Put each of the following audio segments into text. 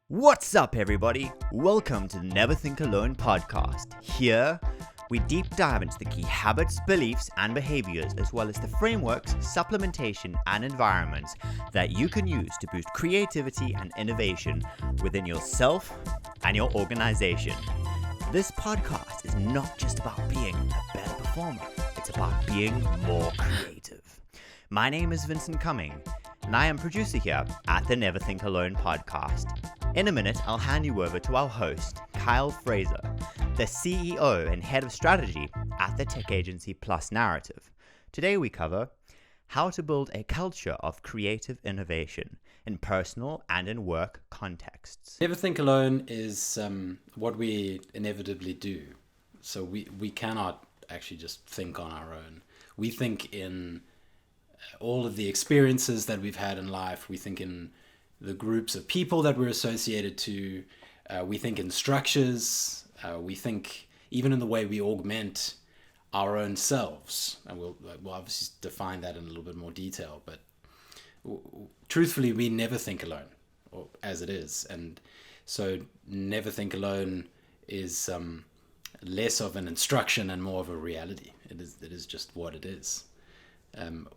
What's up, everybody? Welcome to the Never Think Alone podcast. Here, we deep dive into the key habits, beliefs, and behaviors, as well as the frameworks, supplementation, and environments that you can use to boost creativity and innovation within yourself and your organization. This podcast is not just about being a better performer, it's about being more creative. My name is Vincent Cumming, and I am producer here at the Never Think Alone podcast. In a minute, I'll hand you over to our host, Kyle Fraser, the CEO and head of strategy at the tech agency Plus Narrative. Today we cover how to build a culture of creative innovation in personal and in work contexts. Never think alone is what we inevitably do. So we cannot actually just think on our own. We think in all of the experiences that we've had in life. We think in the groups of people that we're associated to. We think in structures. We think even in the way we augment our own selves. And we'll obviously define that in a little bit more detail. But truthfully, we never think alone, or as it is. And so never think alone is less of an instruction and more of a reality. It is just what it is.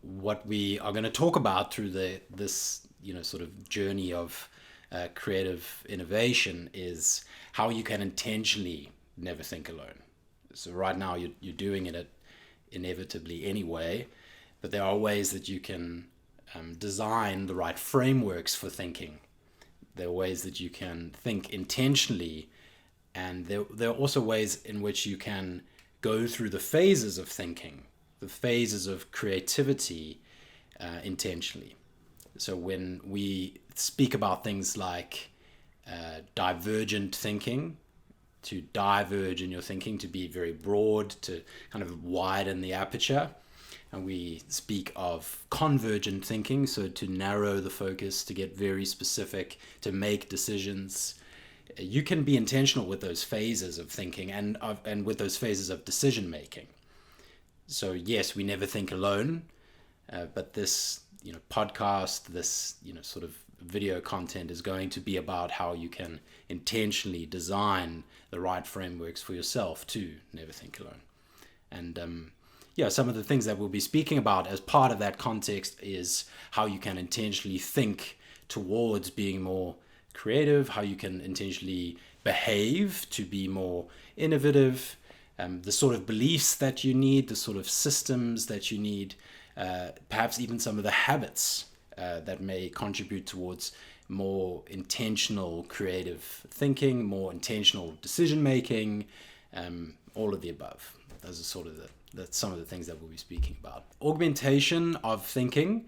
What we are going to talk about through this sort of journey of creative innovation is how you can intentionally never think alone. So right now you're doing it inevitably anyway, but there are ways that you can design the right frameworks for thinking. There are ways that you can think intentionally, and there are also ways in which you can go through the phases of thinking, the phases of creativity intentionally. So when we speak about things like divergent thinking, to diverge in your thinking, to be very broad, to kind of widen the aperture, and we speak of convergent thinking, so to narrow the focus, to get very specific, to make decisions. You can be intentional with those phases of thinking and with those phases of decision making. So yes, we never think alone, but this podcast, this sort of video content is going to be about how you can intentionally design the right frameworks for yourself to never think alone. And some of the things that we'll be speaking about as part of that context is how you can intentionally think towards being more creative, how you can intentionally behave to be more innovative, the sort of beliefs that you need, the sort of systems that you need, perhaps even some of the habits that may contribute towards more intentional creative thinking, more intentional decision making, all of the above. Those are sort of that's some of the things that we'll be speaking about. Augmentation of thinking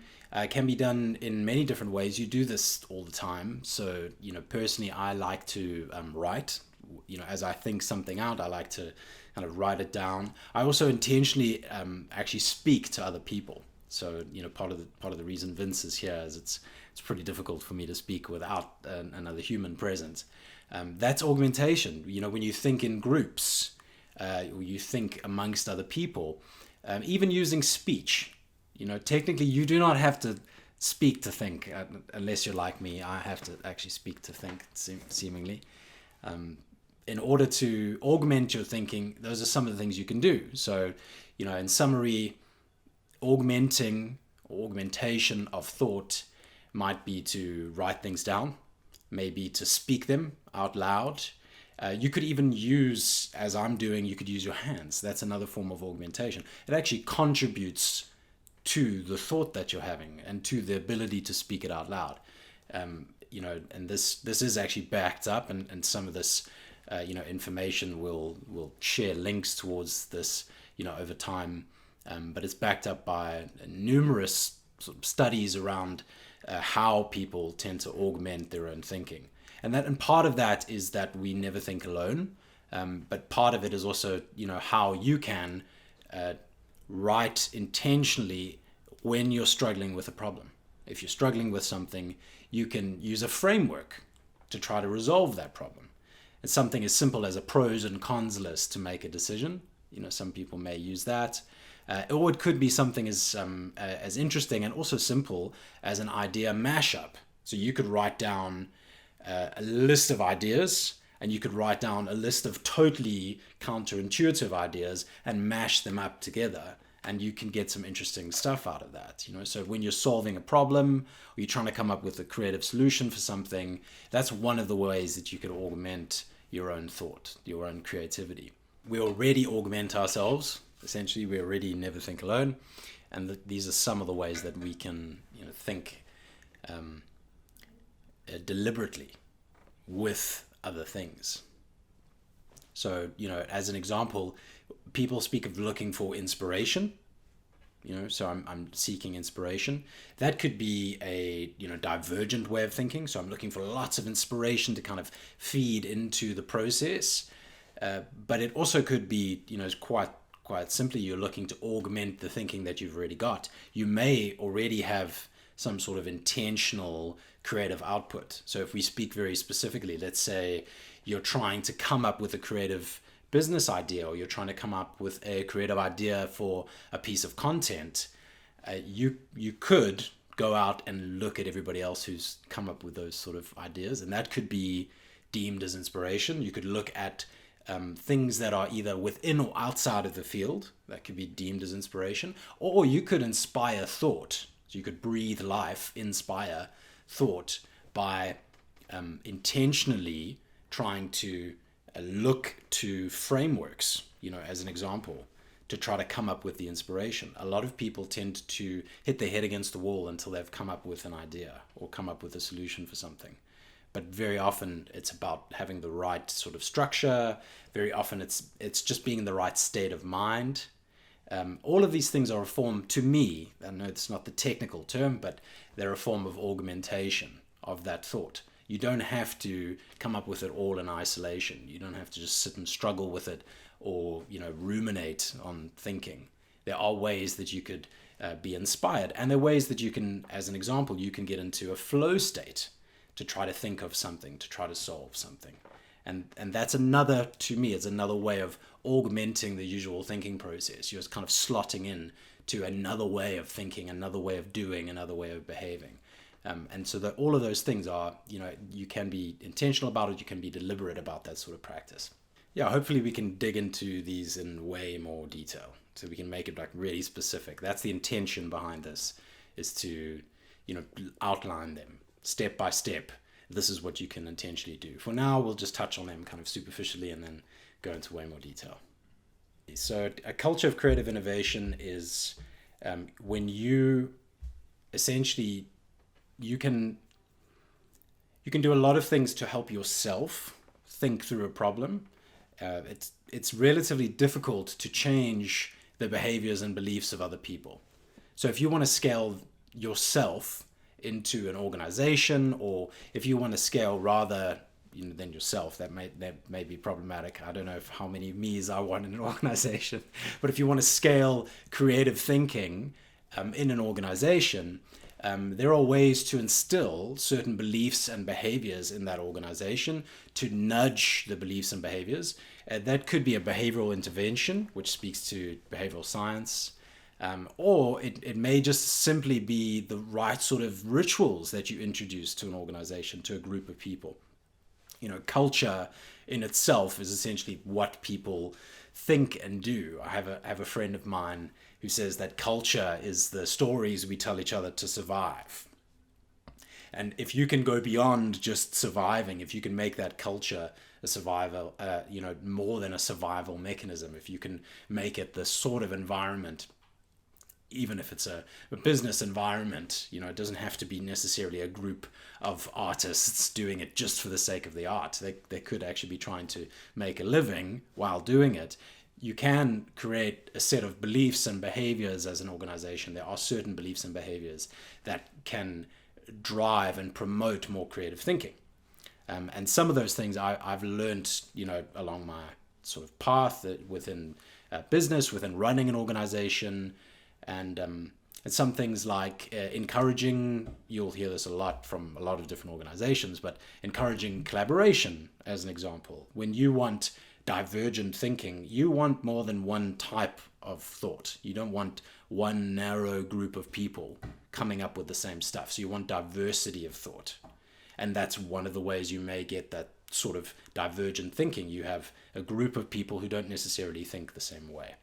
can be done in many different ways. You do this all the time. So, personally, I like to write. As I think something out, I like to kind of write it down. I also intentionally actually speak to other people. So, part of the reason Vince is here is it's pretty difficult for me to speak without another human present. That's augmentation. When you think in groups, or you think amongst other people, even using speech. Technically, you do not have to speak to think, unless you're like me. I have to actually speak to think, seemingly. In order to augment your thinking, those are some of the things you can do. So, in summary, augmentation of thought might be to write things down, maybe to speak them out loud. You could even use, as I'm doing, you could use your hands. That's another form of augmentation. It actually contributes to the thought that you're having and to the ability to speak it out loud. And this is actually backed up, and some of this information will share links towards this over time, but it's backed up by numerous sort of studies around how people tend to augment their own thinking. And part of that is that we never think alone, but part of it is also how you can write intentionally when you're struggling with a problem. If you're struggling with something, you can use a framework to try to resolve that problem. something as simple as a pros and cons list to make a decision. Some people may use that. Or it could be something as interesting and also simple as an idea mashup. So you could write down a list of ideas, and you could write down a list of totally counterintuitive ideas and mash them up together, and you can get some interesting stuff out of that. So when you're solving a problem or you're trying to come up with a creative solution for something, that's one of the ways that you could augment your own thought, your own creativity. We already augment ourselves. Essentially, we already never think alone, and these are some of the ways that we can think deliberately with other things. So, as an example, people speak of looking for inspiration. So I'm seeking inspiration. That could be a divergent way of thinking. So I'm looking for lots of inspiration to kind of feed into the process. But it also could be quite simply, you're looking to augment the thinking that you've already got. You may already have some sort of intentional creative output. So if we speak very specifically, let's say you're trying to come up with a creative business idea, or you're trying to come up with a creative idea for a piece of content, you could go out and look at everybody else who's come up with those sort of ideas, and that could be deemed as inspiration. You could look at things that are either within or outside of the field. That could be deemed as inspiration. Or you could inspire thought. So you could breathe life, inspire thought by intentionally trying to look to frameworks, as an example, to try to come up with the inspiration. A lot of people tend to hit their head against the wall until they've come up with an idea or come up with a solution for something. But very often it's about having the right sort of structure. Very often it's just being in the right state of mind. All of these things are a form, to me, I know it's not the technical term, but they're a form of augmentation of that thought. You don't have to come up with it all in isolation. You don't have to just sit and struggle with it or ruminate on thinking. There are ways that you could be inspired, and there are ways that you can, as an example, you can get into a flow state to try to think of something, to try to solve something. And that's another, to me, it's another way of augmenting the usual thinking process. You're just kind of slotting in to another way of thinking, another way of doing, another way of behaving. And so that all of those things are, you can be intentional about it, you can be deliberate about that sort of practice. Yeah, hopefully we can dig into these in way more detail, so we can make it like really specific. That's the intention behind this, is to, outline them step by step. This is what you can intentionally do. For now, we'll just touch on them kind of superficially and then go into way more detail. So a culture of creative innovation is when you essentially, you can do a lot of things to help yourself think through a problem. It's relatively difficult to change the behaviors and beliefs of other people. So if you want to scale yourself into an organization, or if you want to scale rather than yourself, that may be problematic. I don't know how many me's I want in an organization, but if you want to scale creative thinking in an organization, there are ways to instill certain beliefs and behaviors in that organization to nudge the beliefs and behaviors. That could be a behavioral intervention, which speaks to behavioral science. Or it may just simply be the right sort of rituals that you introduce to an organization, to a group of people. Culture in itself is essentially what people think and do. I have a friend of mine who says that culture is the stories we tell each other to survive. And if you can go beyond just surviving, if you can make that culture a survival, more than a survival mechanism, if you can make it the sort of environment, even if it's a business environment, it doesn't have to be necessarily a group of artists doing it just for the sake of the art. They could actually be trying to make a living while doing it. You can create a set of beliefs and behaviors as an organization. There are certain beliefs and behaviors that can drive and promote more creative thinking. And some of those things I've learned, along my sort of path within business, within running an organization. And And some things like encouraging, you'll hear this a lot from a lot of different organizations, but encouraging collaboration as an example. When you want divergent thinking, you want more than one type of thought. You don't want one narrow group of people coming up with the same stuff. So you want diversity of thought. And that's one of the ways you may get that sort of divergent thinking. You have a group of people who don't necessarily think the same way.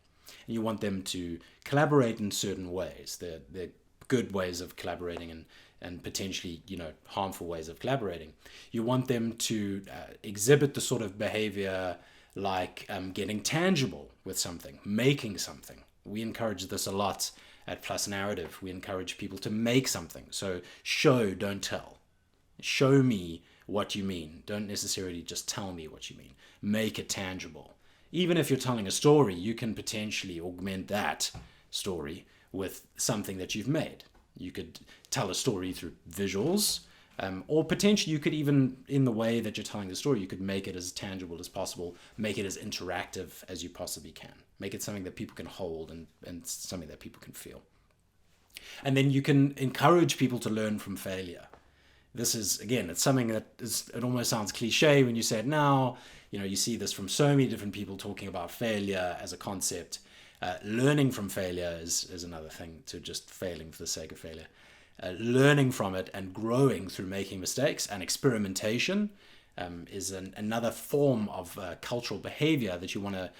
And you want them to collaborate in certain ways. They're good ways of collaborating and potentially, harmful ways of collaborating. You want them to exhibit the sort of behavior like getting tangible with something, making something. We encourage this a lot at Plus Narrative. We encourage people to make something. So show, don't tell. Show me what you mean. Don't necessarily just tell me what you mean. Make it tangible. Even if you're telling a story, you can potentially augment that story with something that you've made. You could tell a story through visuals, or potentially you could even, in the way that you're telling the story, you could make it as tangible as possible, make it as interactive as you possibly can. Make it something that people can hold and something that people can feel. And then you can encourage people to learn from failure. This is, again, it's something that it almost sounds cliche when you say it now. You see this from so many different people talking about failure as a concept. Learning from failure is another thing, to just failing for the sake of failure. Learning from it and growing through making mistakes, and experimentation is another form of cultural behavior that you want to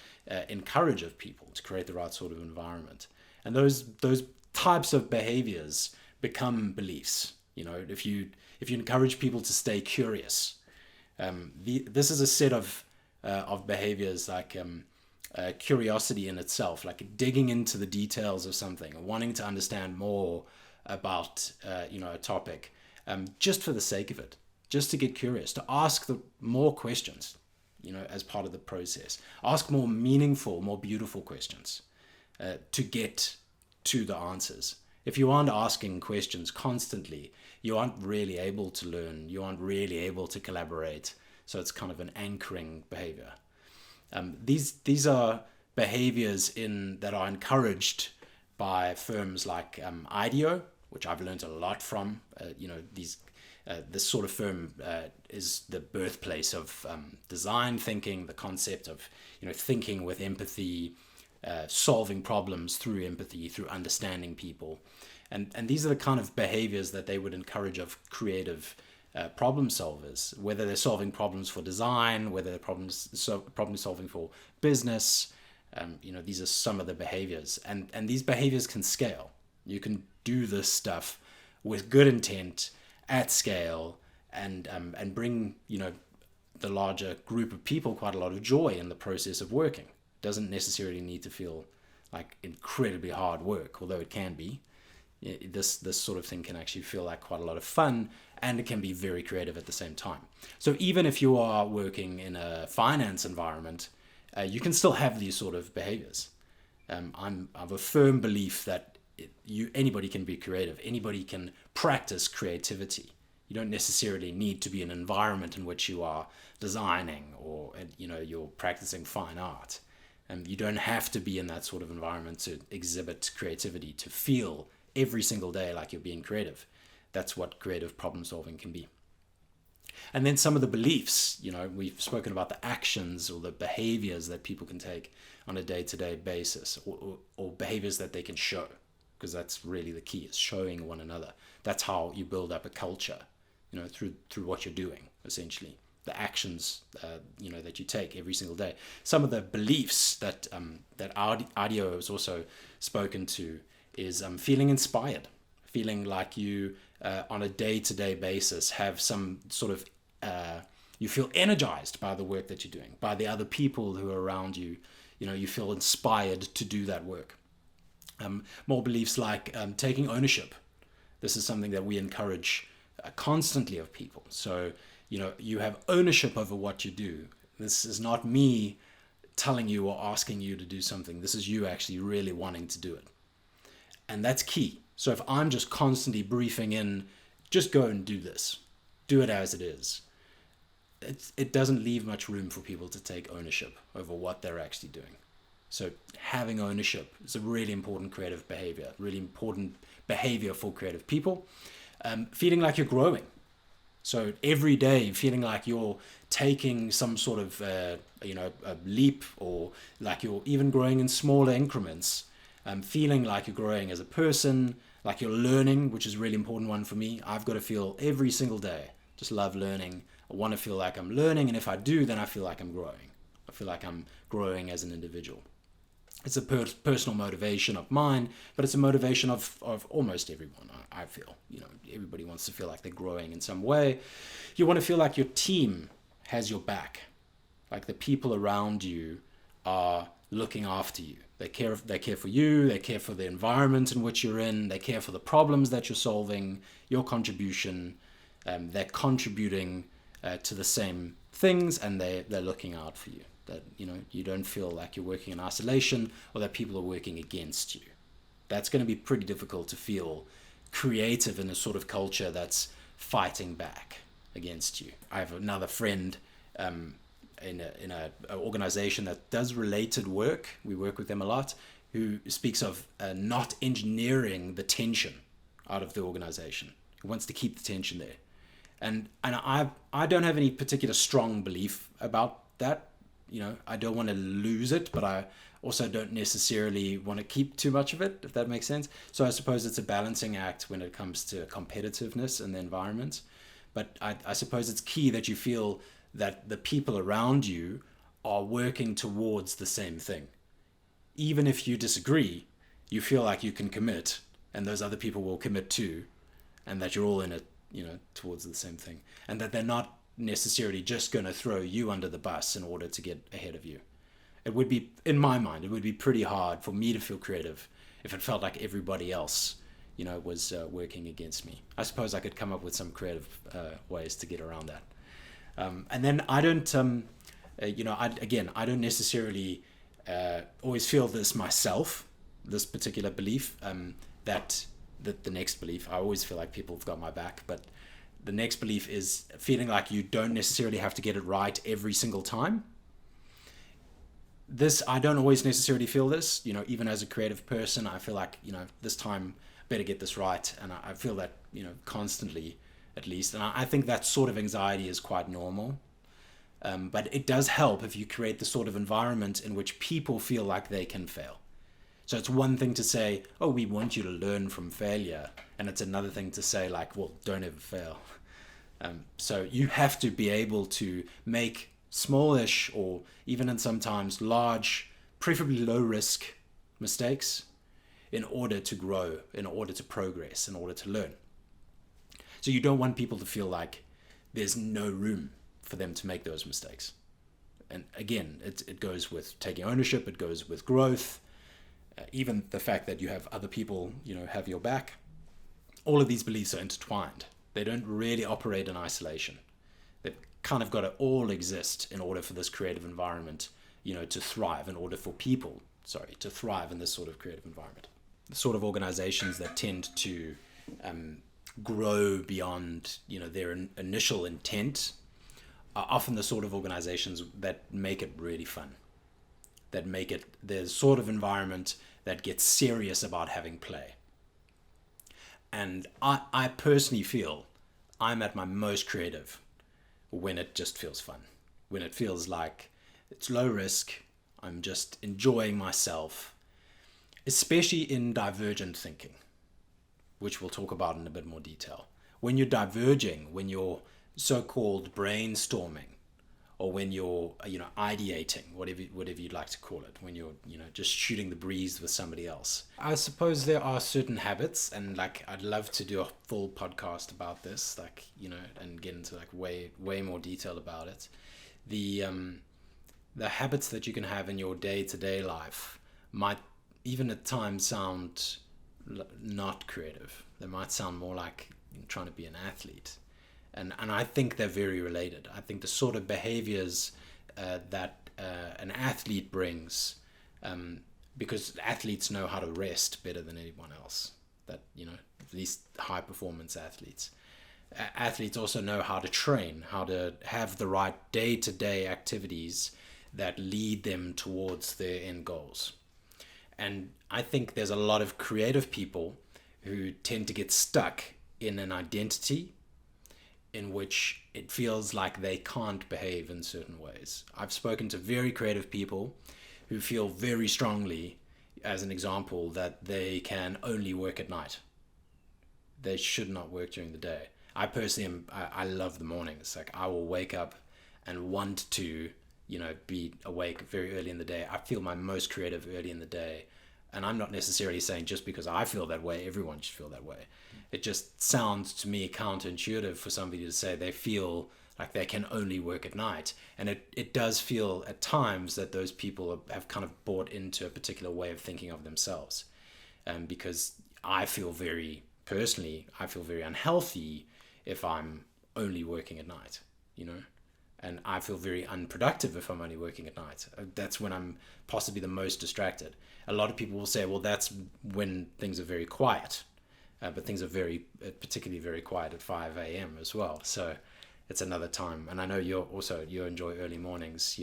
encourage of people to create the right sort of environment. And those types of behaviors become beliefs. If you encourage people to stay curious, this is a set of behaviors like curiosity in itself, like digging into the details of something, wanting to understand more about a topic, just for the sake of it, just to get curious, to ask more questions, as part of the process. Ask more meaningful, more beautiful questions to get to the answers. If you aren't asking questions constantly, you aren't really able to learn. You aren't really able to collaborate. So it's kind of an anchoring behavior. These are behaviors that are encouraged by firms like IDEO, which I've learned a lot from. This sort of firm is the birthplace of design thinking, the concept of thinking with empathy, solving problems through empathy, through understanding people. And these are the kind of behaviors that they would encourage of creative problem solvers, whether they're solving problems for design, whether they're problem solving for business. These are some of the behaviors. And these behaviors can scale. You can do this stuff with good intent at scale and bring, the larger group of people quite a lot of joy in the process of working. Doesn't necessarily need to feel like incredibly hard work, although it can be. This sort of thing can actually feel like quite a lot of fun, and it can be very creative at the same time. So even if you are working in a finance environment, you can still have these sort of behaviors. I have a firm belief that anybody can be creative. Anybody can practice creativity. You don't necessarily need to be in an environment in which you are designing or you're practicing fine art. You don't have to be in that sort of environment to exhibit creativity, to feel every single day like you're being creative. That's what creative problem solving can be. And then some of the beliefs, we've spoken about the actions or the behaviors that people can take on a day-to-day basis, or behaviors that they can show, because that's really the key, is showing one another. That's how you build up a culture, through what you're doing, essentially. The actions, that you take every single day. Some of the beliefs that Audio has also spoken to is feeling inspired, feeling like you, on a day-to-day basis, have some sort of, you feel energized by the work that you're doing, by the other people who are around you. You feel inspired to do that work. More beliefs like taking ownership. This is something that we encourage constantly of people. So, you have ownership over what you do. This is not me telling you or asking you to do something. This is you actually really wanting to do it. And that's key. So if I'm just constantly briefing in, just go and do this, do it as it is, it doesn't leave much room for people to take ownership over what they're actually doing. So having ownership is a really important creative behavior, really important behavior for creative people. Feeling like you're growing. So every day feeling like you're taking some sort of, a leap, or like you're even growing in smaller increments. Feeling like you're growing as a person, like you're learning, which is a really important one for me. I've got to feel every single day, just love learning. I want to feel like I'm learning. And if I do, then I feel like I'm growing. I feel like I'm growing as an individual. It's a personal motivation of mine, but it's a motivation of almost everyone, I feel. Everybody wants to feel like they're growing in some way. You want to feel like your team has your back, like the people around you are looking after you. They care for you, they care for the environment in which you're in, they care for the problems that you're solving, your contribution. They're contributing to the same things, and they're looking out for you. That you don't feel like you're working in isolation, or that people are working against you. That's going to be pretty difficult to feel creative in a sort of culture that's fighting back against you. I have another friend in a organization that does related work. We work with them a lot, who speaks of not engineering the tension out of the organization. He wants to keep the tension there. And I don't have any particular strong belief about that. I don't want to lose it, but I also don't necessarily want to keep too much of it, if that makes sense. So I suppose it's a balancing act when it comes to competitiveness in the environment. But I suppose it's key that you feel that the people around you are working towards the same thing. Even if you disagree, you feel like you can commit, and those other people will commit too, and that you're all in it, towards the same thing. And that they're not necessarily just going to throw you under the bus in order to get ahead of you. It would be, in my mind, it would be pretty hard for me to feel creative if it felt like everybody else, was working against me. I suppose I could come up with some creative ways to get around that. And then I don't, I don't necessarily always feel this myself, this particular belief, that the next belief. I always feel like people have got my back, but the next belief is feeling like you don't necessarily have to get it right every single time. I don't always necessarily feel this, even as a creative person. I feel like, this time better get this right. And I feel that, constantly, at least. And I think that sort of anxiety is quite normal. But it does help if you create the sort of environment in which people feel like they can fail. So it's one thing to say, oh, we want you to learn from failure. And it's another thing to say, like, well, don't ever fail. So you have to be able to make smallish, or even in sometimes large, preferably low risk mistakes in order to grow, in order to progress, in order to learn. So you don't want people to feel like there's no room for them to make those mistakes. And again, it goes with taking ownership, it goes with growth, even the fact that you have other people, have your back. All of these beliefs are intertwined. They don't really operate in isolation. They've kind of got to all exist in order for this creative environment, to thrive, in order for people, to thrive in this sort of creative environment. The sort of organizations that tend to grow beyond, their initial intent are often the sort of organizations that make it really fun, that make it the sort of environment that gets serious about having play. And I personally feel I'm at my most creative when it just feels fun, when it feels like it's low risk, I'm just enjoying myself, especially in divergent thinking, which we'll talk about in a bit more detail. When you're diverging, when you're so-called brainstorming, or when you're, ideating, whatever you'd like to call it, when you're, just shooting the breeze with somebody else. I suppose there are certain habits, and I'd love to do a full podcast about this, and get into way more detail about it. The habits that you can have in your day-to-day life might even at times sound not creative. They might sound more like trying to be an athlete. And I think they're very related. I think the sort of behaviors that an athlete brings, because athletes know how to rest better than anyone else, at least high performance athletes. Athletes also know how to train, how to have the right day-to-day activities that lead them towards their end goals. And I think there's a lot of creative people who tend to get stuck in an identity in which it feels like they can't behave in certain ways. I've spoken to very creative people who feel very strongly, as an example, that they can only work at night. They should not work during the day. I personally I love the mornings. Like, I will wake up and want to, be awake very early in the day. I feel my most creative early in the day. And I'm not necessarily saying just because I feel that way, everyone should feel that way. It just sounds to me counterintuitive for somebody to say they feel like they can only work at night. And it does feel at times that those people have kind of bought into a particular way of thinking of themselves. Because I feel very unhealthy if I'm only working at night, and I feel very unproductive if I'm only working at night. That's when I'm possibly the most distracted. A lot of people will say, well, that's when things are very quiet, but things are particularly very quiet at 5 a.m. as well. So it's another time. And I know you enjoy early mornings,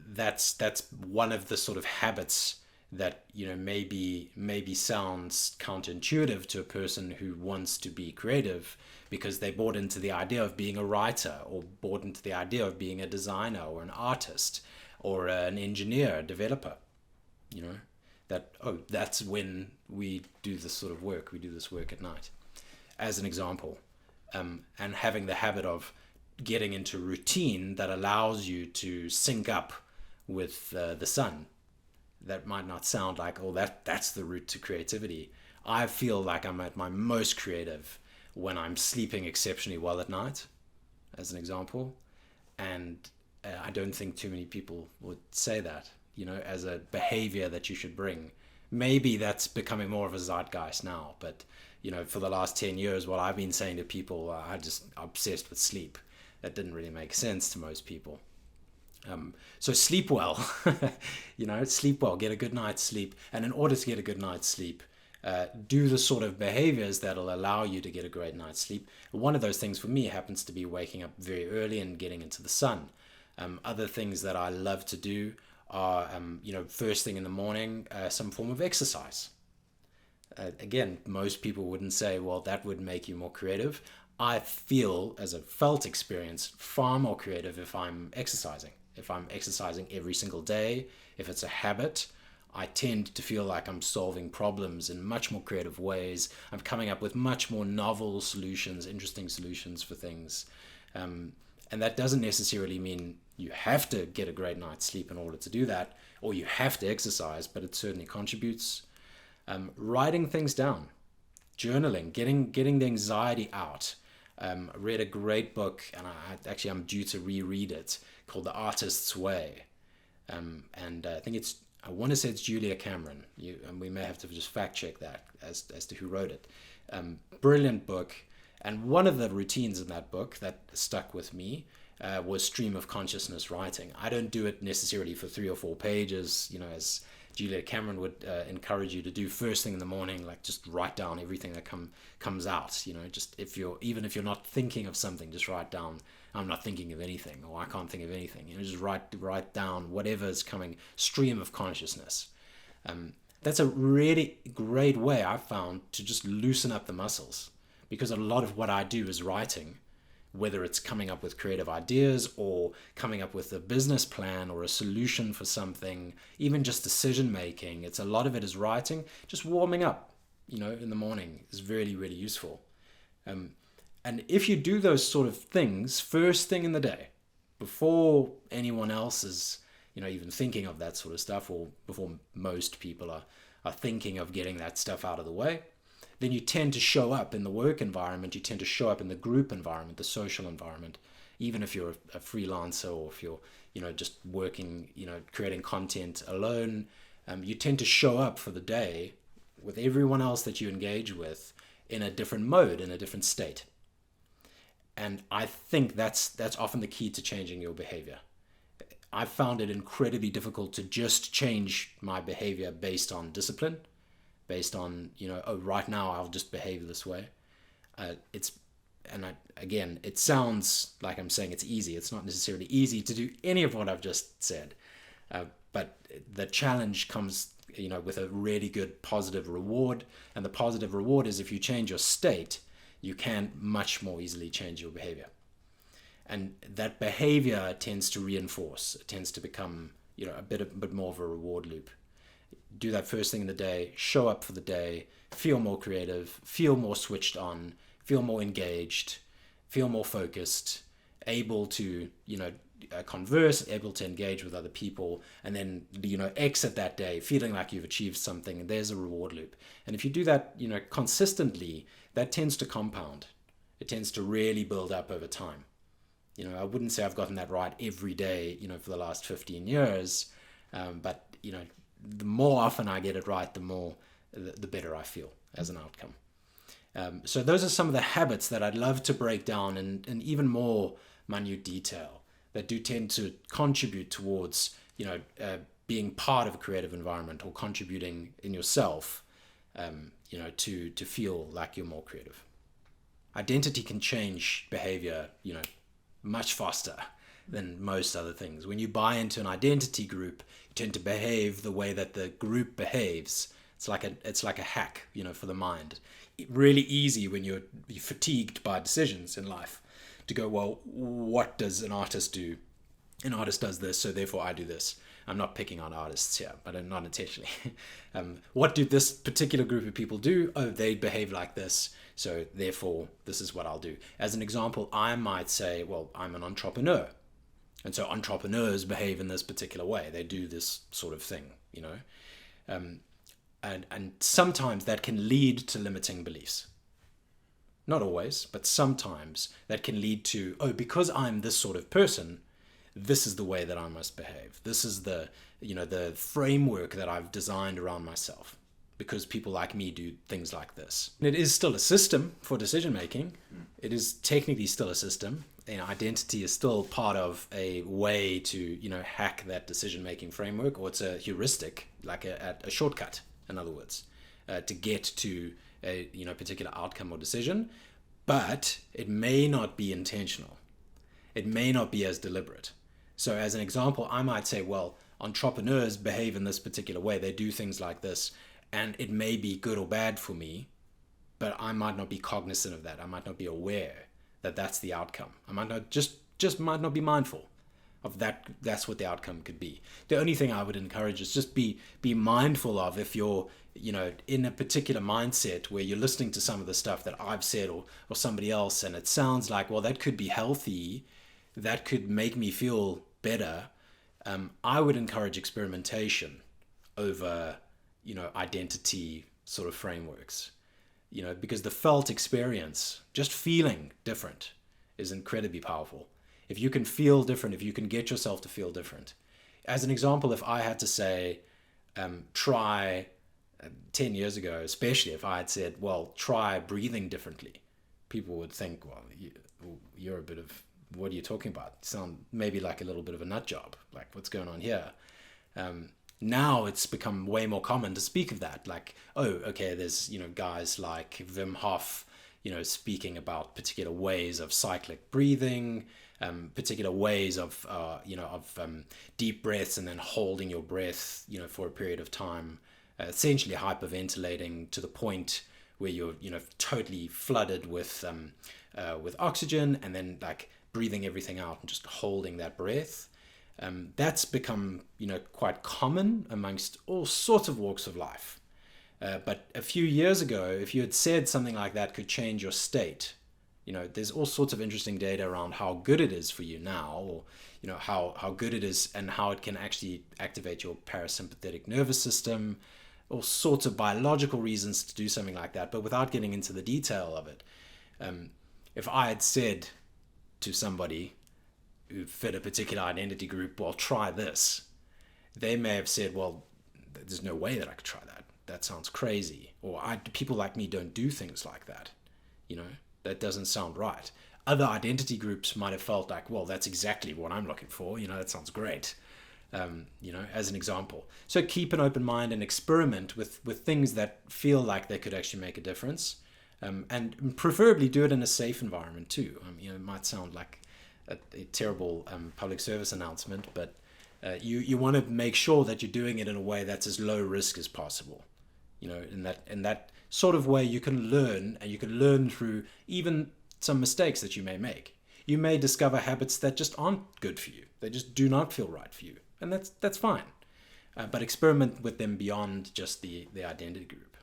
that's one of the sort of habits that maybe sounds counterintuitive to a person who wants to be creative, because they bought into the idea of being a writer, or bought into the idea of being a designer or an artist or an engineer, a developer, that's when we do this sort of work. We do this work at night, as an example, and having the habit of getting into routine that allows you to sync up with the sun. That might not sound like, that's the route to creativity. I feel like I'm at my most creative when I'm sleeping exceptionally well at night, as an example. And I don't think too many people would say that, as a behavior that you should bring. Maybe that's becoming more of a zeitgeist now, but, for the last 10 years, what I've been saying to people, I'm just obsessed with sleep. That didn't really make sense to most people. So sleep well, sleep well, get a good night's sleep. And in order to get a good night's sleep, do the sort of behaviors that'll allow you to get a great night's sleep. One of those things for me happens to be waking up very early and getting into the sun. Other things that I love to do are, first thing in the morning, some form of exercise. Again, most people wouldn't say, well, that would make you more creative. I feel, as a felt experience, far more creative if I'm exercising. If I'm exercising every single day, if it's a habit, I tend to feel like I'm solving problems in much more creative ways. I'm coming up with much more novel solutions, interesting solutions for things. And that doesn't necessarily mean you have to get a great night's sleep in order to do that, or you have to exercise, but it certainly contributes. Writing things down, journaling, getting the anxiety out. I read a great book, and I'm due to reread it, called The Artist's Way. And I want to say it's Julia Cameron. And we may have to just fact check that as to who wrote it. Brilliant book. And one of the routines in that book that stuck with me was stream of consciousness writing. I don't do it necessarily for 3 or 4 pages, as Julia Cameron would encourage you to do first thing in the morning, like just write down everything that comes out. Just if you're not thinking of something, just write down, I'm not thinking of anything, or I can't think of anything. Just write down whatever's coming, stream of consciousness. That's a really great way I've found to just loosen up the muscles, because a lot of what I do is writing. Whether it's coming up with creative ideas or coming up with a business plan or a solution for something, even just decision making, a lot of it is writing. Just warming up, in the morning is really, really useful. And if you do those sort of things first thing in the day, before anyone else is, even thinking of that sort of stuff, or before most people are thinking of getting that stuff out of the way, then you tend to show up in the work environment, you tend to show up in the group environment, the social environment, even if you're a freelancer, or if you're, just working, creating content alone, you tend to show up for the day with everyone else that you engage with in a different mode, in a different state. And I think that's often the key to changing your behavior. I found it incredibly difficult to just change my behavior based on discipline, based on, right now I'll just behave this way. It's again, it sounds like I'm saying it's easy. It's not necessarily easy to do any of what I've just said. But the challenge comes, with a really good positive reward. And the positive reward is if you change your state, you can much more easily change your behavior. And that behavior tends to reinforce. It tends to become, a bit more of a reward loop. Do that first thing in the day, show up for the day, feel more creative, feel more switched on, feel more engaged, feel more focused, able to, converse, able to engage with other people, and then, exit that day feeling like you've achieved something. And there's a reward loop. And if you do that, consistently, that tends to compound. It tends to really build up over time. I wouldn't say I've gotten that right every day, for the last 15 years. But, the more often I get it right, the better I feel as an outcome. So those are some of the habits that I'd love to break down in even more minute detail that do tend to contribute towards, being part of a creative environment or contributing in yourself, to feel like you're more creative. Identity can change behavior, much faster than most other things. When you buy into an identity group, you tend to behave the way that the group behaves. It's like a hack, for the mind. Really easy when you're fatigued by decisions in life to go, well, what does an artist do? An artist does this, so therefore I do this. I'm not picking on artists here, but not intentionally. What do this particular group of people do? Oh, they behave like this, so therefore this is what I'll do. As an example, I might say, well, I'm an entrepreneur. And so entrepreneurs behave in this particular way. They do this sort of thing, And sometimes that can lead to limiting beliefs. Not always, but sometimes that can lead to, because I'm this sort of person, this is the way that I must behave. This is the framework that I've designed around myself because people like me do things like this. And it is still a system for decision making. It is technically still a system. Identity is still part of a way to, hack that decision making framework, or it's a heuristic, like a shortcut, in other words, to get to a particular outcome or decision, but it may not be intentional. It may not be as deliberate. So as an example, I might say, well, entrepreneurs behave in this particular way. They do things like this, and it may be good or bad for me, but I might not be cognizant of that. I might not be aware that that's the outcome. I might not just might not be mindful of that. That's what the outcome could be. The only thing I would encourage is just be mindful of, if you're in a particular mindset where you're listening to some of the stuff that I've said or somebody else, and it sounds like, well, that could be healthy, that could make me feel better. I would encourage experimentation over identity sort of frameworks, because the felt experience, just feeling different, is incredibly powerful. If you can feel different, if you can get yourself to feel different. As an example, if I had to say, try 10 years ago, especially if I had said, well, try breathing differently, people would think, well, you're a bit of, what are you talking about? You sound maybe like a little bit of a nut job. Like, what's going on here? Now it's become way more common to speak of that. Like, oh, okay, there's, guys like Wim Hof, speaking about particular ways of cyclic breathing, particular ways of deep breaths and then holding your breath, for a period of time, essentially hyperventilating to the point where you're, totally flooded with oxygen, and then like breathing everything out and just holding that breath. That's become, quite common amongst all sorts of walks of life. But a few years ago, if you had said something like that could change your state, there's all sorts of interesting data around how good it is for you now, or, how good it is and how it can actually activate your parasympathetic nervous system, all sorts of biological reasons to do something like that. But without getting into the detail of it, if I had said to somebody who fit a particular identity group, well, try this, they may have said, well, there's no way that I could try that. That sounds crazy. Or people like me don't do things like that. That doesn't sound right. Other identity groups might have felt like, well, that's exactly what I'm looking for. That sounds great. As an example. So keep an open mind and experiment with things that feel like they could actually make a difference. And preferably do it in a safe environment too. It might sound like a terrible public service announcement, but you want to make sure that you're doing it in a way that's as low risk as possible. In that sort of way you can learn, and you can learn through even some mistakes that you may make. You may discover habits that just aren't good for you. They just do not feel right for you, and that's fine. But experiment with them beyond just the identity group,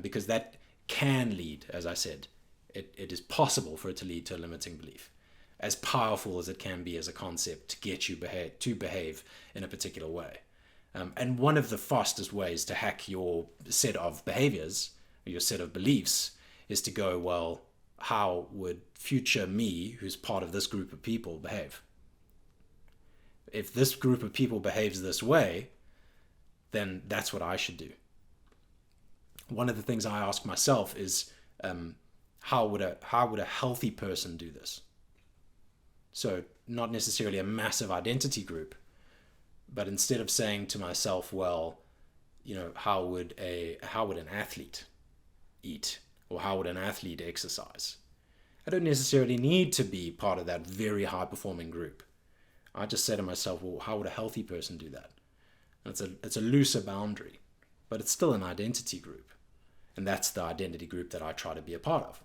because that can lead, as I said, it is possible for it to lead to a limiting belief, as powerful as it can be as a concept to get you to behave in a particular way. And one of the fastest ways to hack your set of behaviors, or your set of beliefs, is to go, well, how would future me, who's part of this group of people, behave? If this group of people behaves this way, then that's what I should do. One of the things I ask myself is, how would a healthy person do this? So not necessarily a massive identity group, but instead of saying to myself, well, how would an athlete eat, or how would an athlete exercise? I don't necessarily need to be part of that very high performing group. I just say to myself, well, how would a healthy person do that? And it's a looser boundary, but it's still an identity group. And that's the identity group that I try to be a part of.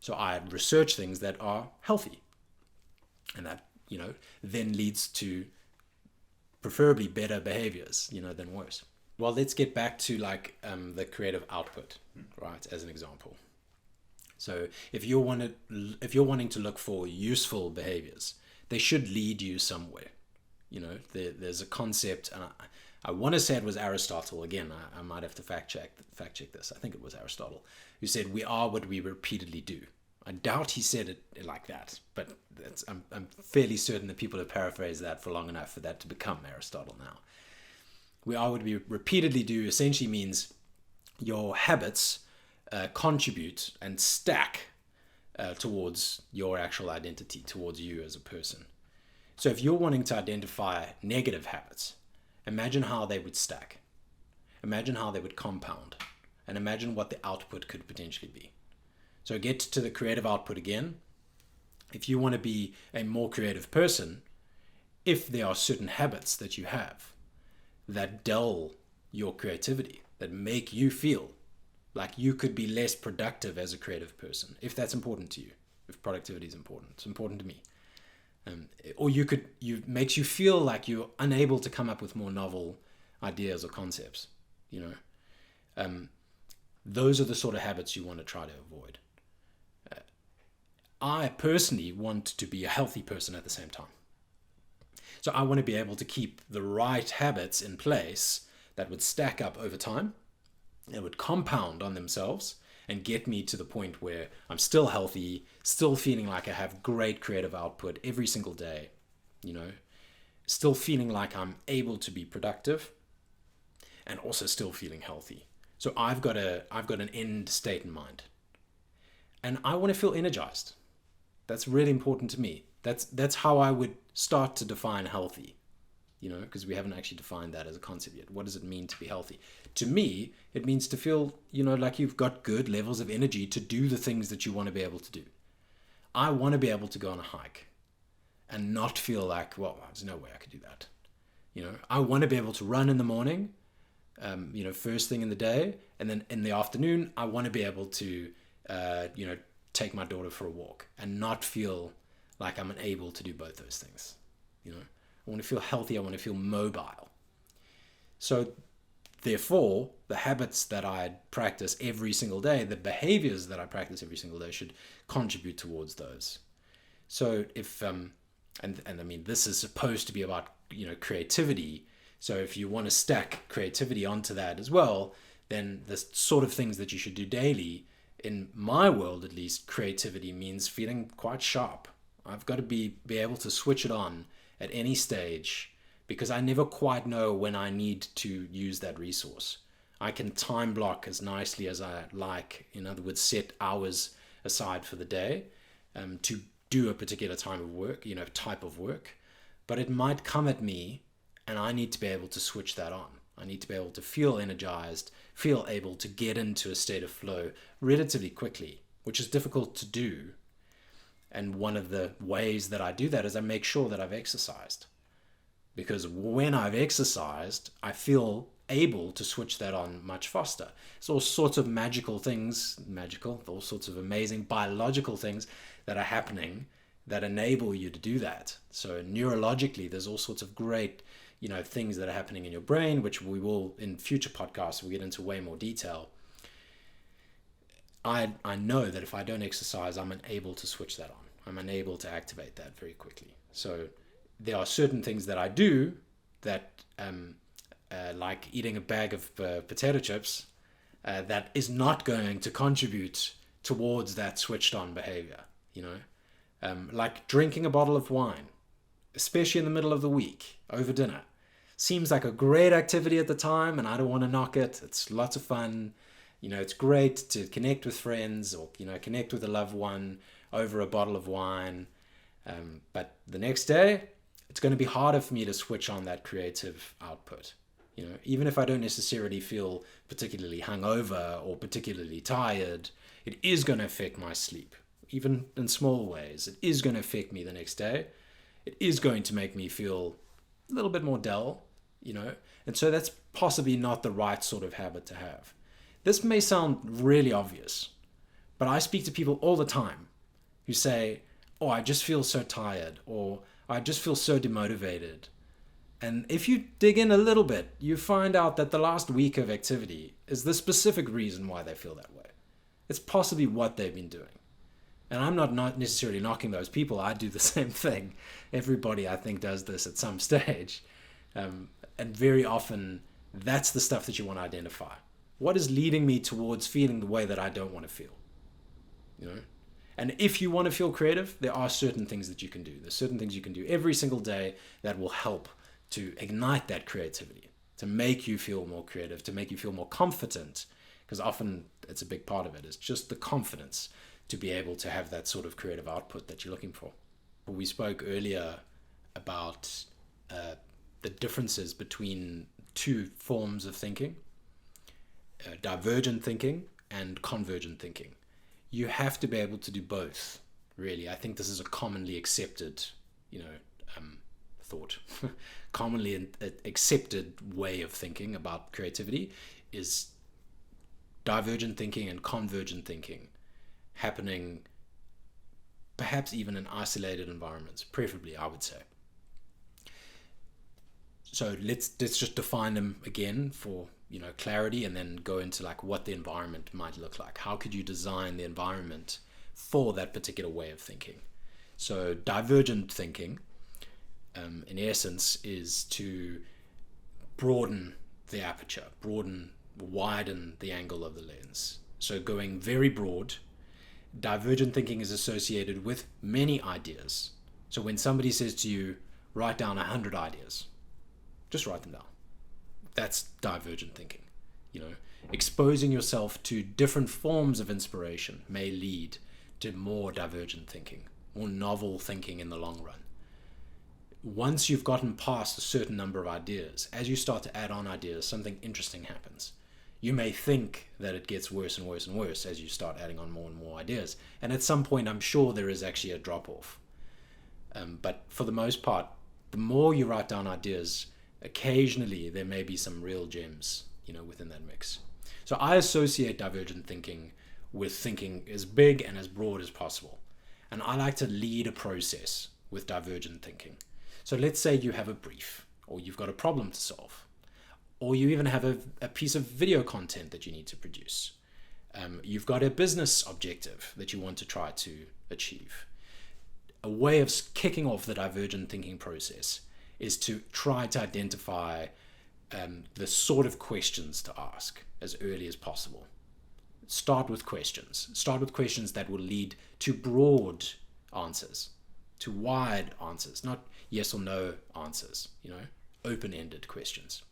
So I research things that are healthy. And that, then leads to preferably better behaviors, than worse. Well, let's get back to the creative output, right, as an example. So if you're wanting to look for useful behaviors, they should lead you somewhere. There's a concept, and I want to say it was Aristotle. Again, I might have to fact check this. I think it was Aristotle who said, "We are what we repeatedly do." I doubt he said it like that, but I'm fairly certain that people have paraphrased that for long enough for that to become Aristotle now. We are what we repeatedly do essentially means your habits contribute and stack towards your actual identity, towards you as a person. So if you're wanting to identify negative habits, imagine how they would stack. Imagine how they would compound. And imagine what the output could potentially be. So get to the creative output again. If you want to be a more creative person, if there are certain habits that you have that dull your creativity, that make you feel like you could be less productive as a creative person, if that's important to you, if productivity is important, it's important to me. Or makes you feel like you're unable to come up with more novel ideas or concepts, those are the sort of habits you want to try to avoid. I personally want to be a healthy person at the same time. So I want to be able to keep the right habits in place that would stack up over time, that would compound on themselves and get me to the point where I'm still healthy, still feeling like I have great creative output every single day, still feeling like I'm able to be productive and also still feeling healthy. So I've got an end state in mind. And I want to feel energized. That's really important to me. That's how I would start to define healthy, because we haven't actually defined that as a concept yet. What does it mean to be healthy? To me, it means to feel, like you've got good levels of energy to do the things that you want to be able to do. I want to be able to go on a hike and not feel like, well, there's no way I could do that. I want to be able to run in the morning, first thing in the day, and then in the afternoon, I want to be able to, take my daughter for a walk and not feel like I'm unable to do both those things. I want to feel healthy. I want to feel mobile. So therefore, the habits that I practice every single day, the behaviors that I practice every single day should contribute towards those. So if, and I mean, this is supposed to be about, creativity. So if you want to stack creativity onto that as well, then the sort of things that you should do daily, in my world at least, creativity means feeling quite sharp. I've got to be able to switch it on at any stage, because I never quite know when I need to use that resource. I can time block as nicely as I like. In other words, set hours aside for the day to do a particular type of work, but it might come at me and I need to be able to switch that on. I need to be able to feel energized, feel able to get into a state of flow relatively quickly, which is difficult to do. And one of the ways that I do that is I make sure that I've exercised. Because when I've exercised, I feel able to switch that on much faster. It's all sorts of all sorts of amazing biological things that are happening that enable you to do that. So neurologically, there's all sorts of great, things that are happening in your brain, which we will, in future podcasts, we'll get into way more detail. I know that if I don't exercise, I'm unable to switch that on. I'm unable to activate that very quickly. So there are certain things that I do that, like eating a bag of potato chips, that is not going to contribute towards that switched on behavior, like drinking a bottle of wine, especially in the middle of the week over dinner. Seems like a great activity at the time, and I don't want to knock it. It's lots of fun. It's great to connect with friends or, connect with a loved one over a bottle of wine. But the next day, it's going to be harder for me to switch on that creative output. Even if I don't necessarily feel particularly hungover or particularly tired, it is going to affect my sleep, even in small ways. It is going to affect me the next day. It is going to make me feel a little bit more dull, and so that's possibly not the right sort of habit to have. This may sound really obvious, but I speak to people all the time who say, oh, I just feel so tired, or I just feel so demotivated. And if you dig in a little bit, you find out that the last week of activity is the specific reason why they feel that way. It's possibly what they've been doing. And I'm not necessarily knocking those people. I do the same thing. Everybody, I think, does this at some stage. And very often, that's the stuff that you want to identify. What is leading me towards feeling the way that I don't want to feel? And if you want to feel creative, there are certain things that you can do. There's certain things you can do every single day that will help to ignite that creativity, to make you feel more creative, to make you feel more confident, because often it's a big part of it. It's just the confidence to be able to have that sort of creative output that you're looking for. We spoke earlier about the differences between two forms of thinking, divergent thinking and convergent thinking. You have to be able to do both, really. I think this is a commonly accepted, thought. Commonly accepted way of thinking about creativity is divergent thinking and convergent thinking happening perhaps even in isolated environments, preferably, I would say. So let's just define them again for clarity, and then go into like what the environment might look like. How could you design the environment for that particular way of thinking? So divergent thinking, in essence, is to broaden the aperture, widen the angle of the lens. So going very broad. Divergent thinking is associated with many ideas. So when somebody says to you, write down 100 ideas, just write them down. That's divergent thinking. Exposing yourself to different forms of inspiration may lead to more divergent thinking, more novel thinking in the long run. Once you've gotten past a certain number of ideas, as you start to add on ideas, something interesting happens. You may think that it gets worse and worse and worse as you start adding on more and more ideas. And at some point, I'm sure there is actually a drop-off. But for the most part, the more you write down ideas, occasionally there may be some real gems, within that mix. So I associate divergent thinking with thinking as big and as broad as possible. And I like to lead a process with divergent thinking. So let's say you have a brief, or you've got a problem to solve, or you even have a piece of video content that you need to produce. You've got a business objective that you want to try to achieve. A way of kicking off the divergent thinking process is to try to identify the sort of questions to ask as early as possible. Start with questions. Start with questions that will lead to broad answers, to wide answers, not yes or no answers, open-ended questions.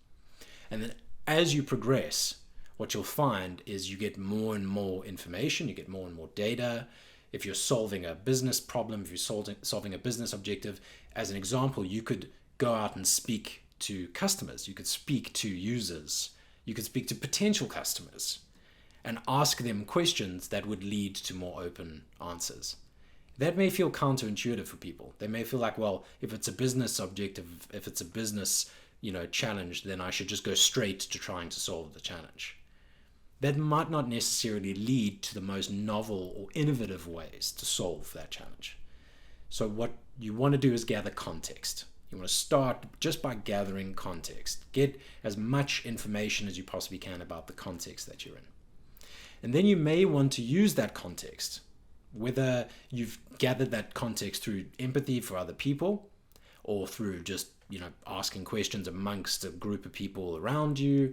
And then as you progress, what you'll find is you get more and more information, you get more and more data. If you're solving a business problem, if you're solving a business objective, as an example, you could go out and speak to customers, you could speak to users, you could speak to potential customers and ask them questions that would lead to more open answers. That may feel counterintuitive for people. They may feel like, well, if it's a business objective, if it's a business, challenge, then I should just go straight to trying to solve the challenge. That might not necessarily lead to the most novel or innovative ways to solve that challenge. So what you want to do is gather context. You want to start just by gathering context. Get as much information as you possibly can about the context that you're in. And then you may want to use that context, whether you've gathered that context through empathy for other people or through just asking questions amongst a group of people around you,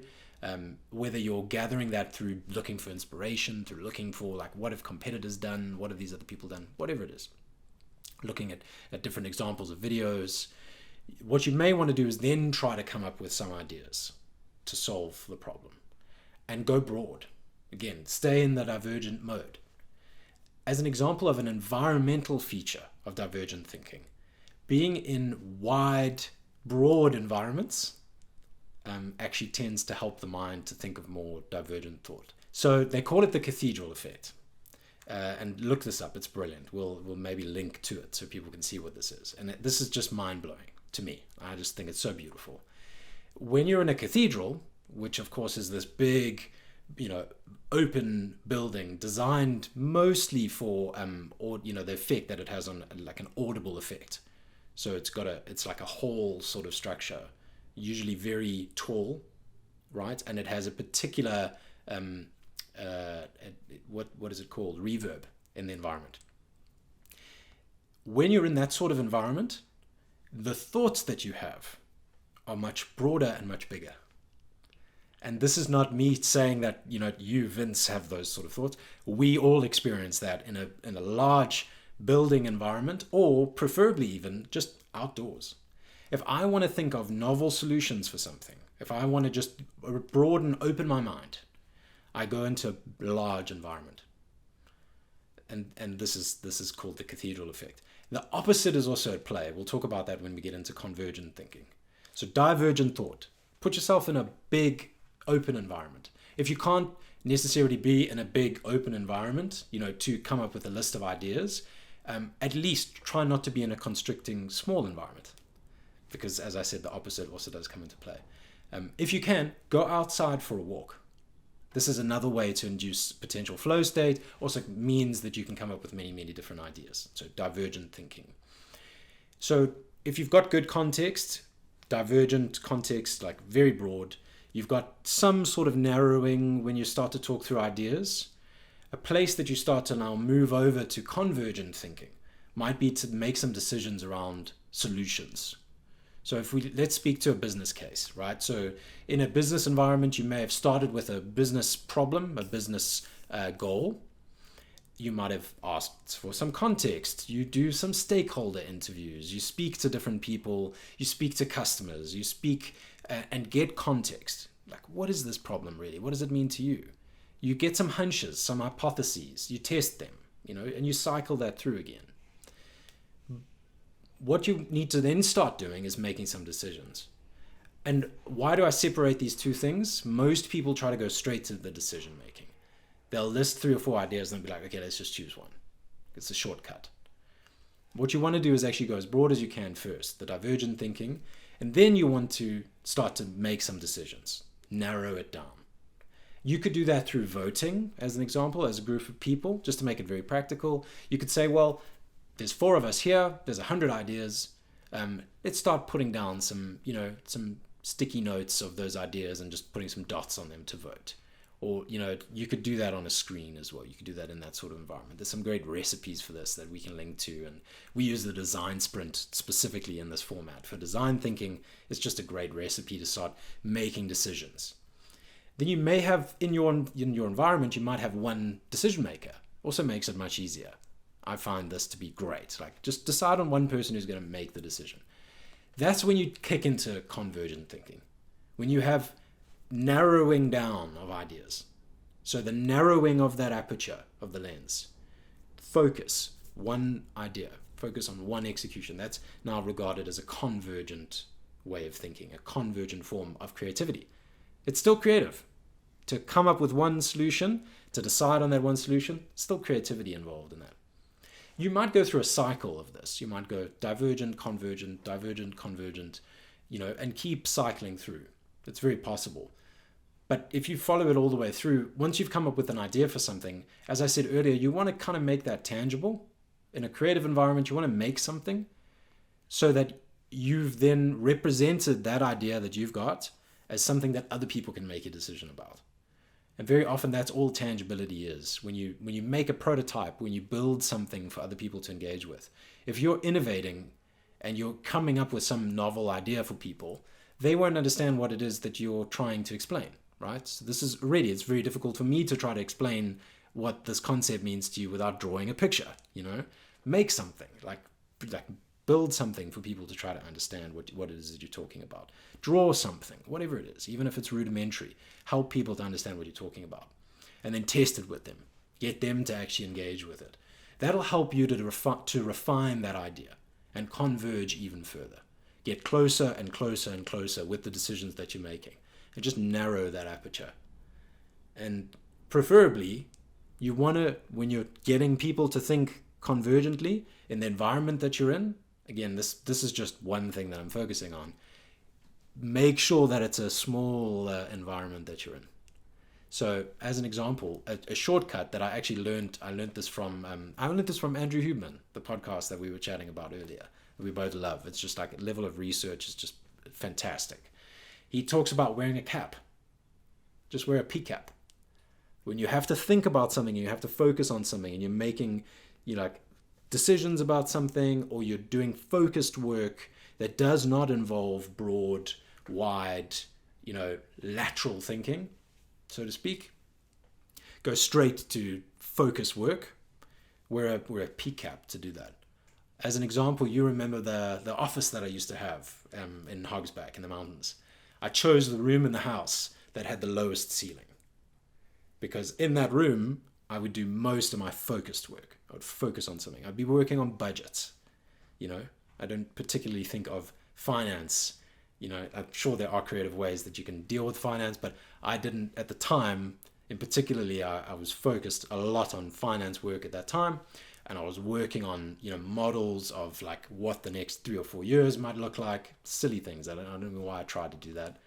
whether you're gathering that through looking for inspiration, through looking for like, what have competitors done, what have these other people done, whatever it is, looking at different examples of videos. What you may want to do is then try to come up with some ideas to solve the problem and go broad. Again, stay in the divergent mode. As an example of an environmental feature of divergent thinking, being in wide, broad environments actually tends to help the mind to think of more divergent thought. So they call it the cathedral effect. And look this up, it's brilliant. We'll maybe link to it so people can see what this is. And this is just mind-blowing to me. I just think it's so beautiful. When you're in a cathedral, which of course is this big, open building designed mostly for the effect that it has on like an audible effect. So it's like a hall sort of structure, usually very tall, right? And it has a particular what is it called? Reverb in the environment. When you're in that sort of environment, the thoughts that you have are much broader and much bigger. And this is not me saying that, you, Vince, have those sort of thoughts. We all experience that in a large building environment, or preferably even just outdoors. If I want to think of novel solutions for something, if I want to just broaden, open my mind, I go into a large environment. And this is called the cathedral effect. The opposite is also at play. We'll talk about that when we get into convergent thinking. So divergent thought. Put yourself in a big open environment. If you can't necessarily be in a big open environment, to come up with a list of ideas, at least try not to be in a constricting small environment. Because as I said, the opposite also does come into play. If you can, go outside for a walk. This is another way to induce potential flow state. Also means that you can come up with many, many different ideas. So divergent thinking. So if you've got good context, divergent context, like very broad, you've got some sort of narrowing when you start to talk through ideas. A place that you start to now move over to convergent thinking might be to make some decisions around solutions. So let's speak to a business case, right? So in a business environment, you may have started with a business problem, a business goal. You might have asked for some context. You do some stakeholder interviews. You speak to different people. You speak to customers. You speak and get context. Like, what is this problem really? What does it mean to you? You get some hunches, some hypotheses. You test them, and you cycle that through again. What you need to then start doing is making some decisions. And why do I separate these two things? Most people try to go straight to the decision making. They'll list 3 or 4 ideas and be like, okay, let's just choose one. It's a shortcut. What you want to do is actually go as broad as you can first, the divergent thinking, and then you want to start to make some decisions, narrow it down. You could do that through voting, as an example, as a group of people, just to make it very practical. You could say, well, there's 4 of us here, there's 100 ideas. Let's start putting down some sticky notes of those ideas and just putting some dots on them to vote. Or, you could do that on a screen as well. You could do that in that sort of environment. There's some great recipes for this that we can link to. And we use the design sprint specifically in this format. For design thinking, it's just a great recipe to start making decisions. Then you may have, in your environment, you might have one decision maker. Also makes it much easier. I find this to be great. Like, just decide on one person who's going to make the decision. That's when you kick into convergent thinking. When you have narrowing down of ideas. So the narrowing of that aperture of the lens. Focus, one idea. Focus on one execution. That's now regarded as a convergent way of thinking, a convergent form of creativity. It's still creative. To come up with one solution, to decide on that one solution, still creativity involved in that. You might go through a cycle of this. You might go divergent, convergent, and keep cycling through. It's very possible. But if you follow it all the way through, once you've come up with an idea for something, as I said earlier, you want to kind of make that tangible. In a creative environment, you want to make something so that you've then represented that idea that you've got as something that other people can make a decision about. And very often that's all tangibility is. When you make a prototype, when you build something for other people to engage with, if you're innovating and you're coming up with some novel idea for people, they won't understand what it is that you're trying to explain, right? So it's very difficult for me to try to explain what this concept means to you without drawing a picture, Make something, like build something for people to try to understand what it is that you're talking about. Draw something, whatever it is, even if it's rudimentary. Help people to understand what you're talking about. And then test it with them. Get them to actually engage with it. That'll help you to refine that idea and converge even further. Get closer and closer and closer with the decisions that you're making. And just narrow that aperture. And preferably, you want to, when you're getting people to think convergently in the environment that you're in, again, this is just one thing that I'm focusing on, make sure that it's a small environment that you're in. So as an example, a shortcut that I actually learned this from Andrew Huberman, the podcast that we were chatting about earlier, that we both love. It's just like a level of research is just fantastic. He talks about wearing a cap. Just wear a P cap. When you have to think about something, you have to focus on something, and you're making decisions about something, or you're doing focused work that does not involve broad, wide, lateral thinking, so to speak. Go straight to focus work. Wear a P cap to do that. As an example, you remember the office that I used to have in Hogsback in the mountains. I chose the room in the house that had the lowest ceiling, because in that room I would do most of my focused work. I would focus on something. I'd be working on budgets. I don't particularly think of finance. I'm sure there are creative ways that you can deal with finance, but I didn't at the time. In particularly, I was focused a lot on finance work at that time, and I was working on models of like what the next 3 or 4 years might look like. Silly things. I don't know why I tried to do that.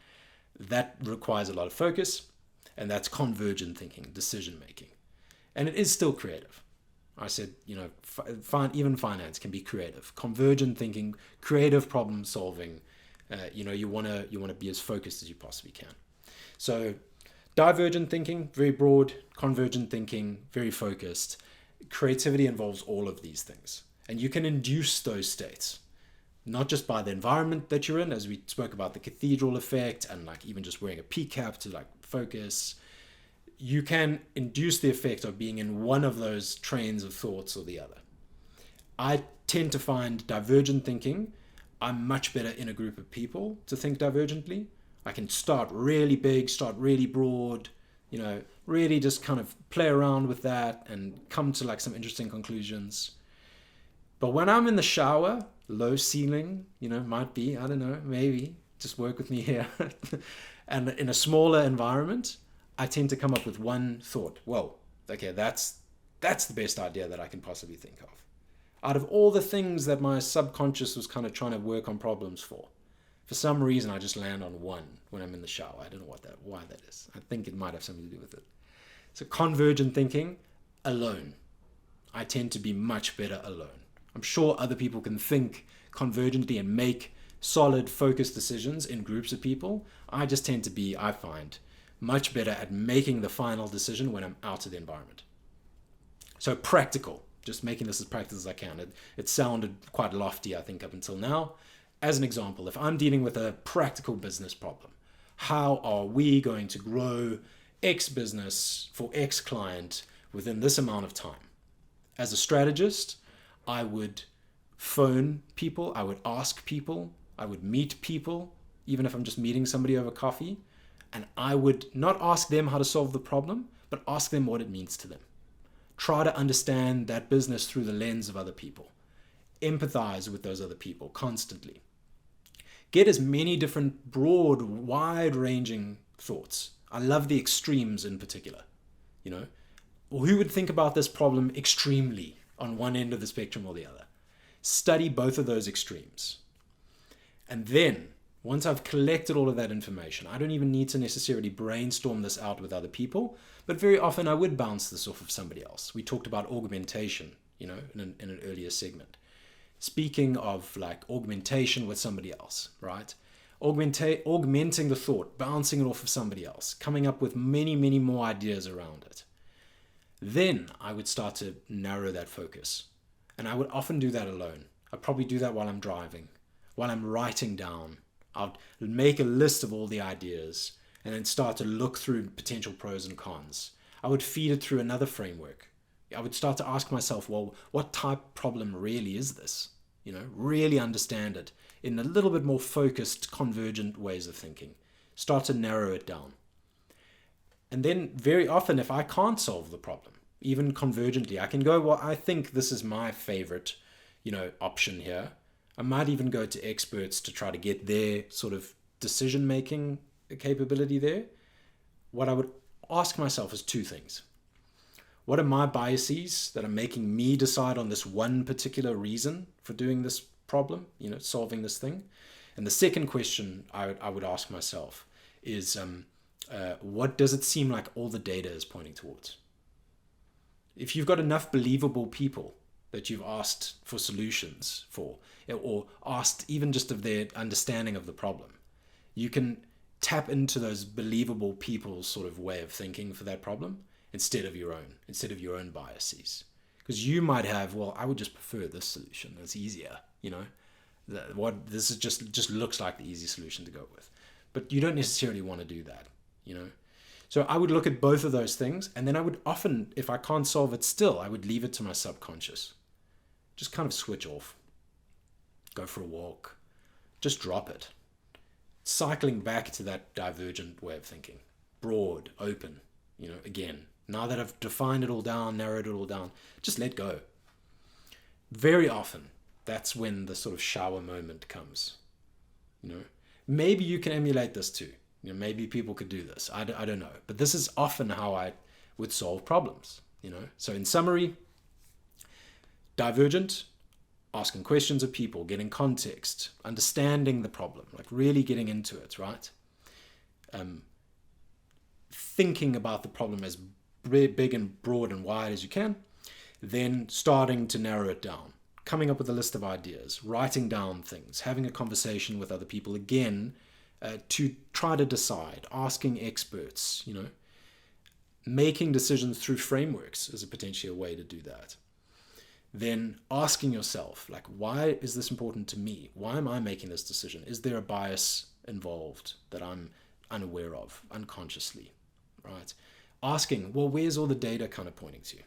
That requires a lot of focus, and that's convergent thinking, decision making, and it is still creative. I said, even finance can be creative. Convergent thinking, creative problem solving. You want to be as focused as you possibly can. So, divergent thinking, very broad. Convergent thinking, very focused. Creativity involves all of these things, and you can induce those states, not just by the environment that you're in, as we spoke about the cathedral effect, and like even just wearing a P cap to like focus. You can induce the effect of being in one of those trains of thoughts or the other. I tend to find divergent thinking, I'm much better in a group of people to think divergently. I can start really big, start really broad, really just kind of play around with that and come to like some interesting conclusions. But when I'm in the shower, low ceiling, might be, I don't know, maybe, just work with me here. And in a smaller environment, I tend to come up with one thought. Whoa, okay, that's the best idea that I can possibly think of. Out of all the things that my subconscious was kind of trying to work on problems for some reason I just land on one when I'm in the shower. I don't know why that is. I think it might have something to do with it. So convergent thinking, alone. I tend to be much better alone. I'm sure other people can think convergently and make solid, focused decisions in groups of people. I just tend to be, I find, much better at making the final decision when I'm out of the environment. So practical, just making this as practical as I can. It sounded quite lofty, I think, up until now. As an example, if I'm dealing with a practical business problem, how are we going to grow X business for X client within this amount of time? As a strategist, I would phone people, I would ask people, I would meet people, even if I'm just meeting somebody over coffee, and I would not ask them how to solve the problem, but ask them what it means to them. Try to understand that business through the lens of other people. Empathize with those other people constantly. Get as many different broad, wide-ranging thoughts. I love the extremes in particular. Or who would think about this problem extremely on one end of the spectrum or the other? Study both of those extremes. And then, once I've collected all of that information, I don't even need to necessarily brainstorm this out with other people, but very often I would bounce this off of somebody else. We talked about augmentation, in an earlier segment. Speaking of like augmentation with somebody else, right? Augmenting the thought, bouncing it off of somebody else, coming up with many, many more ideas around it. Then I would start to narrow that focus. And I would often do that alone. I'd probably do that while I'm driving, while I'm writing down. I'll make a list of all the ideas and then start to look through potential pros and cons. I would feed it through another framework. I would start to ask myself, well, what type of problem really is this? Really understand it in a little bit more focused, convergent ways of thinking. Start to narrow it down. And then very often, if I can't solve the problem, even convergently, I can go, well, I think this is my favorite, option here. I might even go to experts to try to get their sort of decision-making capability there. What I would ask myself is two things. What are my biases that are making me decide on this one particular reason for doing this problem, solving this thing? And the second question I would ask myself is, what does it seem like all the data is pointing towards? If you've got enough believable people that you've asked for solutions for, or asked even just of their understanding of the problem, you can tap into those believable people's sort of way of thinking for that problem instead of your own biases. Because you might have, well, I would just prefer this solution. It's easier, This is just looks like the easy solution to go with. But you don't necessarily want to do that, So I would look at both of those things, and then I would often, if I can't solve it still, I would leave it to my subconscious. Just kind of switch off. Go for a walk. Just drop it. Cycling back to that divergent way of thinking. Broad, open, again. Now that I've defined it all down, narrowed it all down, just let go. Very often, that's when the sort of shower moment comes. Maybe you can emulate this too. Maybe people could do this. I don't know. But this is often how I would solve problems. So in summary, divergent, asking questions of people, getting context, understanding the problem, like really getting into it, right? Thinking about the problem as big and broad and wide as you can, then starting to narrow it down, coming up with a list of ideas, writing down things, having a conversation with other people again, to try to decide, asking experts, making decisions through frameworks is potentially a way to do that. Then asking yourself, like, why is this important to me? Why am I making this decision? Is there a bias involved that I'm unaware of unconsciously, right? Asking, well, where's all the data kind of pointing to?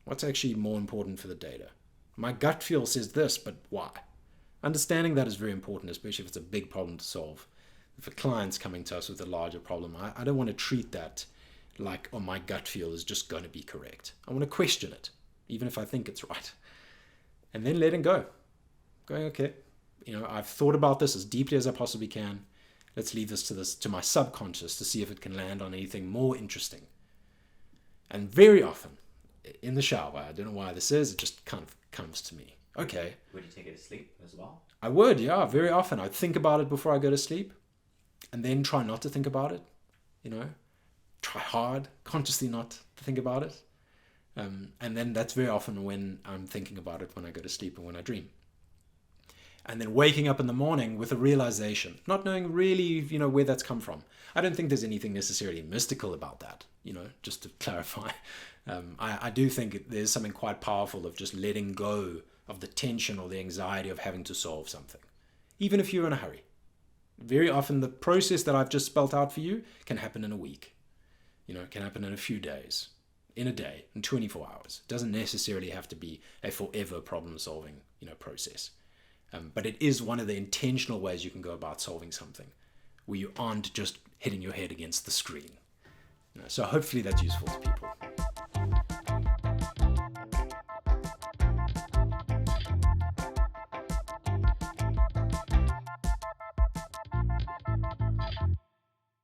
What's actually more important for the data? My gut feel says this, but why? Understanding that is very important, especially if it's a big problem to solve. If a client's coming to us with a larger problem, I don't want to treat that like, oh, my gut feel is just going to be correct. I want to question it, even if I think it's right. And then letting go. Going, okay, I've thought about this as deeply as I possibly can. Let's leave this to my subconscious to see if it can land on anything more interesting. And very often, in the shower, I don't know why this is, it just kind of comes to me. Okay. Would you take it to sleep as well? I would, yeah, very often. I'd think about it before I go to sleep and then try not to think about it, Try hard, consciously not to think about it. And then that's very often when I'm thinking about it when I go to sleep and when I dream. And then waking up in the morning with a realization, not knowing really, where that's come from. I don't think there's anything necessarily mystical about that, just to clarify. I do think there's something quite powerful of just letting go of the tension or the anxiety of having to solve something, even if you're in a hurry. Very often the process that I've just spelt out for you can happen in a week. It can happen in a few days, in a day, in 24 hours. It doesn't necessarily have to be a forever problem-solving, process. But it is one of the intentional ways you can go about solving something, where you aren't just hitting your head against the screen. So hopefully that's useful to people.